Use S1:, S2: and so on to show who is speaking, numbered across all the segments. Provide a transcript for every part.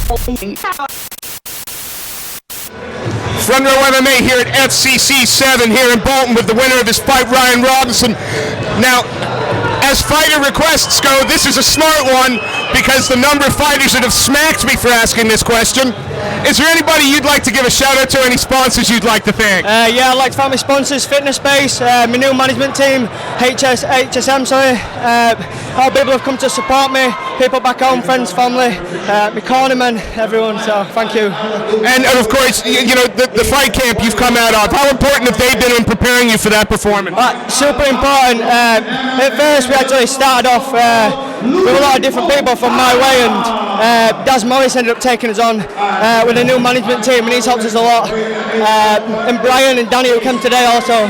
S1: Front row MMA here at FCC 7 here in Bolton with the winner of this fight, Ryan Robinson. Now, as fighter requests go, this is a smart one because the number of fighters that have smacked me for asking this question. Is there anybody you'd like to give a shout out to, any sponsors you'd like to thank?
S2: Yeah, I'd like to thank my sponsors, Fitness Base, my new management team, HSM, all people have come to support me, people back home, friends, family, my cornermen, everyone, so thank you.
S1: And of course, you know, the fight camp you've come out of, how important have they been in preparing you for that performance?
S2: Super important. At first we actually started off with a lot of different people from my way, and Daz Morris ended up taking us on with a new management team, and he's helped us a lot. And Brian and Danny who came today also,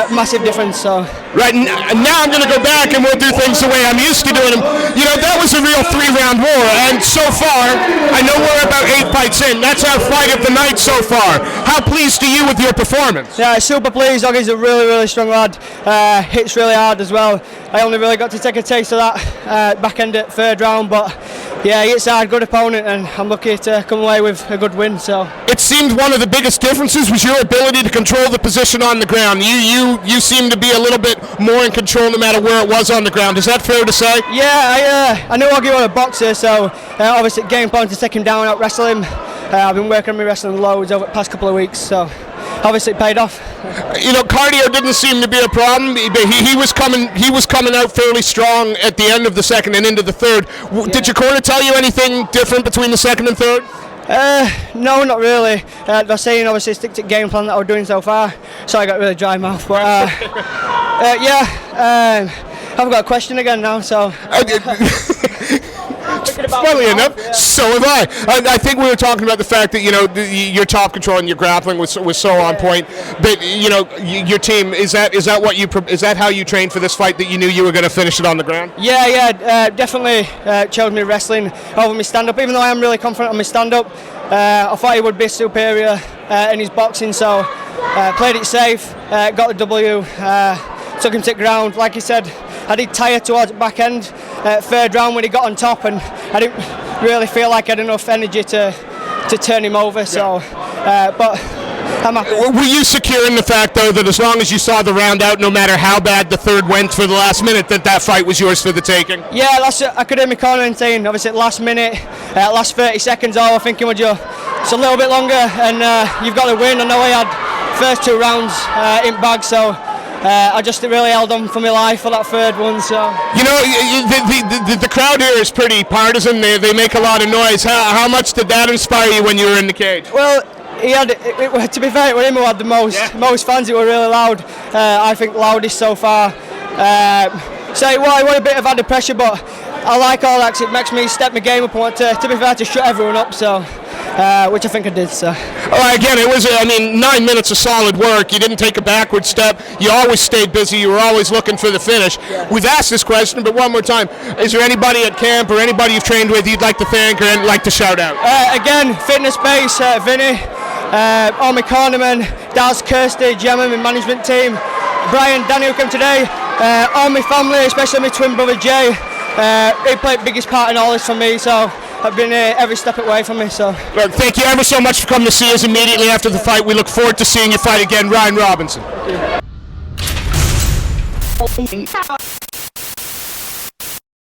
S2: massive difference. So.
S1: Right, now I'm going to go back and we'll do things the way I'm used to doing them. You know, that was a real 3-round war, and so far, I know we're about 8 fights in. That's our fight of the night so far. How pleased are you with your performance?
S2: Yeah, super pleased. Oggie's a really, really strong lad. Hits really hard as well. I only really got to take a taste of that back end at 3rd round, but yeah, it's a good opponent, and I'm lucky to come away with a good win. So
S1: it seemed one of the biggest differences was your ability to control the position on the ground. You seem to be a little bit more in control no matter where it was on the ground. Is that fair to say?
S2: Yeah, I knew Oggie was a boxer, so obviously game plan to take him down, out wrestle him. I've been working on my wrestling loads over the past couple of weeks, so obviously it paid off.
S1: You know, cardio didn't seem to be a problem. He was coming out fairly strong at the end of the 2nd and into the 3rd. Yeah. Did your corner tell you anything different between the 2nd and 3rd?
S2: No, not really. They're saying obviously stick to game plan that we're doing so far, so I got really dry mouth. But I've got a question again now, so.
S1: Funnily enough, so have I. I think we were talking about the fact that, you know, your top control and your grappling was so on point. But you know, your team, is that how you trained for this fight, that you knew you were going to finish it on the ground?
S2: Yeah, definitely chose me wrestling over my stand-up. Even though I am really confident on my stand-up, I thought he would be superior in his boxing, so played it safe, got the W, took him to the ground. Like you said, I did tire towards the back end, 3rd round when he got on top, and I didn't really feel like I had enough energy to turn him over. So, but I'm happy.
S1: Were you secure in the fact, though, that as long as you saw the round out, no matter how bad the 3rd went for the last minute, that fight was yours for the taking?
S2: Yeah, I could hear my corner saying, obviously, last minute, last 30 seconds, all I was thinking, it's a little bit longer, and you've got to win. I know I had first 2 rounds in bag, so. I just really held on for my life for that 3rd one. So
S1: you know, the crowd here is pretty partisan. They make a lot of noise. How much did that inspire you when you were in the cage?
S2: Well, he had. To be fair, it was him who had the most fans. It were really loud. I think loudest so far. So it was a bit of added pressure, but I like all that. 'Cause it makes me step my game up and want to be fair, to shut everyone up. So. Which I think I did. So.
S1: Again, it was, 9 minutes of solid work. You didn't take a backward step. You always stayed busy. You were always looking for the finish. Yeah. We've asked this question, but one more time. Is there anybody at camp or anybody you've trained with you'd like to thank or like to shout out?
S2: Again, Fitness Base, Vinny, all my cornermen, Daz, Kirsty, Gemma, my management team, Brian, Danny who came today, all my family, especially my twin brother Jay. He played the biggest part in all this for me, so I've been every step of the way for me. So.
S1: Look, thank you ever so much for coming to see us immediately after the fight. We look forward to seeing you fight again, Ryan Robinson.